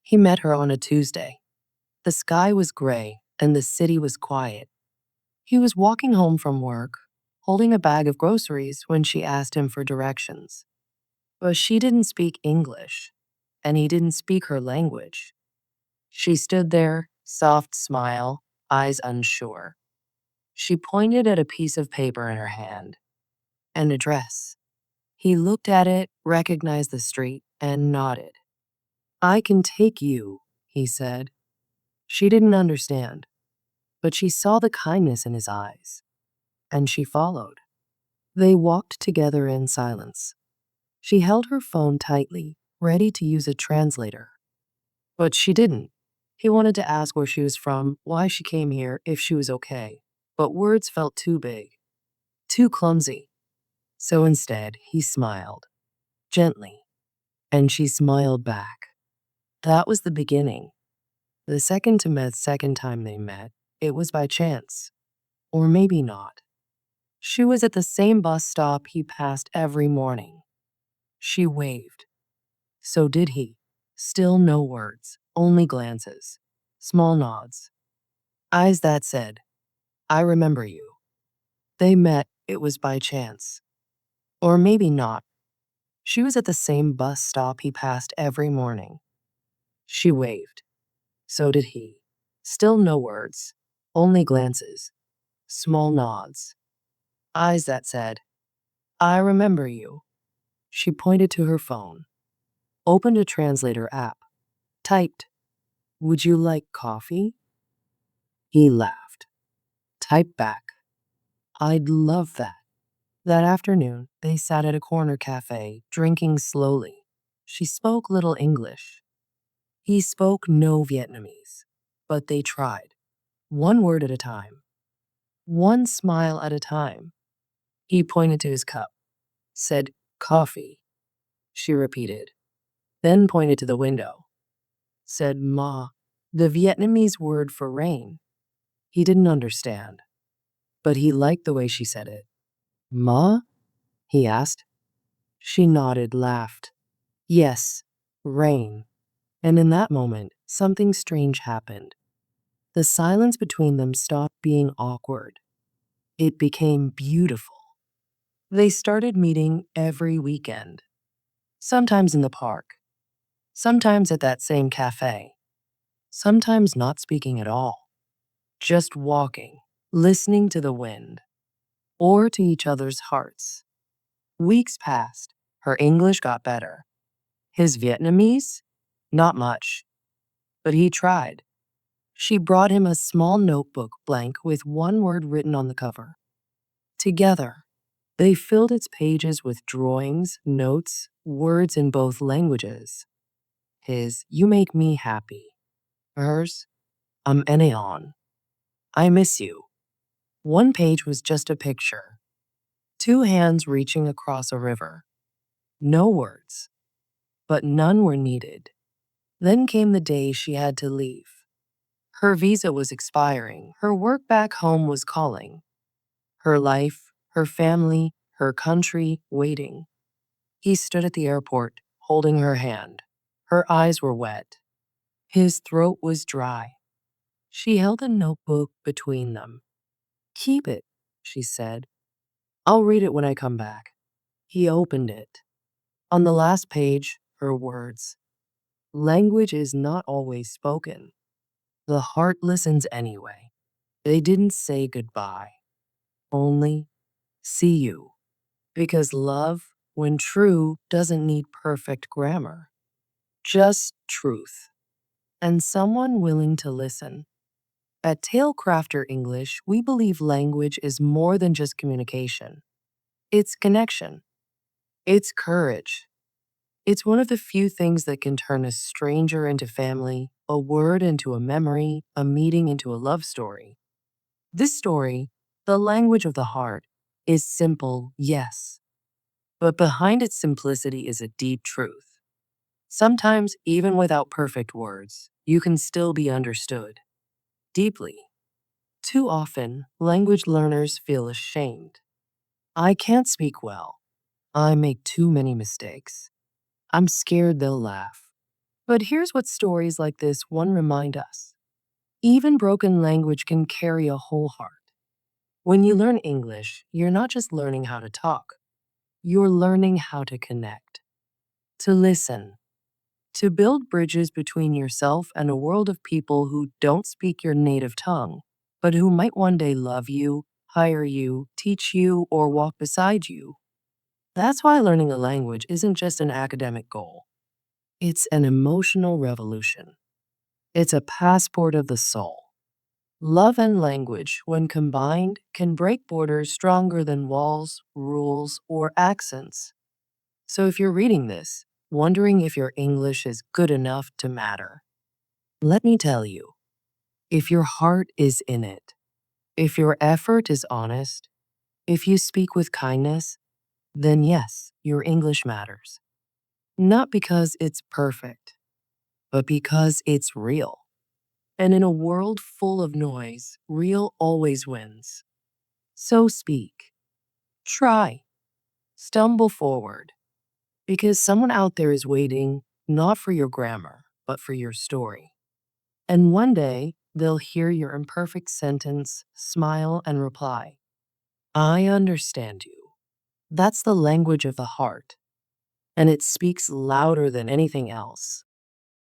He met her on a Tuesday. The sky was gray and the city was quiet. He was walking home from work, holding a bag of groceries when she asked him for directions. But she didn't speak English, and he didn't speak her language. She stood there, soft smile, eyes unsure. She pointed at a piece of paper in her hand, an address. He looked at it, recognized the street, and nodded. I can take you, he said. She didn't understand, but she saw the kindness in his eyes, and she followed. They walked together in silence. She held her phone tightly, ready to use a translator. But she didn't. He wanted to ask where she was from, why she came here, if she was okay. But words felt too big, too clumsy. So instead, he smiled, gently, and she smiled back. That was the beginning. The second time they met, it was by chance. Or maybe not. She was at the same bus stop he passed every morning. She waved. So did he. Still no words, only glances, small nods. Eyes that said, I remember you. They met, it was by chance. Or maybe not. She was at the same bus stop he passed every morning. She waved. So did he. Still no words, only glances, small nods. Eyes that said, I remember you. She pointed to her phone, opened a translator app, typed, Would you like coffee? He laughed, typed back, I'd love that. That afternoon, they sat at a corner cafe, drinking slowly. She spoke little English. He spoke no Vietnamese, but they tried, one word at a time, one smile at a time. He pointed to his cup, said, Coffee. She repeated, then pointed to the window, said, Ma, the Vietnamese word for rain. He didn't understand, but he liked the way she said it. Ma? He asked. She nodded, laughed. Yes, rain. And in that moment, something strange happened. The silence between them stopped being awkward. It became beautiful. They started meeting every weekend, sometimes in the park, sometimes at that same cafe, sometimes not speaking at all, just walking, listening to the wind, or to each other's hearts. Weeks passed. Her English got better. His Vietnamese? Not much. But he tried. She brought him a small notebook blank with one word written on the cover. Together, they filled its pages with drawings, notes, words in both languages. His, You make me happy. Hers, I'm Eneon. I miss you. One page was just a picture. Two hands reaching across a river. No words, but none were needed. Then came the day she had to leave. Her visa was expiring. Her work back home was calling. Her life, her family, her country waiting. He stood at the airport, holding her hand. Her eyes were wet. His throat was dry. She held a notebook between them. Keep it, she said. I'll read it when I come back. He opened it. On the last page, her words. Language is not always spoken. The heart listens anyway. They didn't say goodbye. Only, see you. Because love, when true, doesn't need perfect grammar. Just truth. And someone willing to listen. At Tailcrafter English, we believe language is more than just communication. It's connection. It's courage. It's one of the few things that can turn a stranger into family, a word into a memory, a meeting into a love story. This story, the language of the heart, is simple, yes. But behind its simplicity is a deep truth. Sometimes, even without perfect words, you can still be understood. Deeply. Too often, language learners feel ashamed. I can't speak well. I make too many mistakes. I'm scared they'll laugh. But here's what stories like this one remind us. Even broken language can carry a whole heart. When you learn English, you're not just learning how to talk, you're learning how to connect, to listen, to build bridges between yourself and a world of people who don't speak your native tongue, but who might one day love you, hire you, teach you, or walk beside you. That's why learning a language isn't just an academic goal, it's an emotional revolution. It's a passport of the soul. Love and language, when combined, can break borders stronger than walls, rules, or accents. So if you're reading this, wondering if your English is good enough to matter, let me tell you, if your heart is in it, if your effort is honest, if you speak with kindness, then yes, your English matters. Not because it's perfect, but because it's real. And in a world full of noise, real always wins. So speak, try, stumble forward, because someone out there is waiting not for your grammar, but for your story. And one day, they'll hear your imperfect sentence, smile, and reply, I understand you. That's the language of the heart, and it speaks louder than anything else.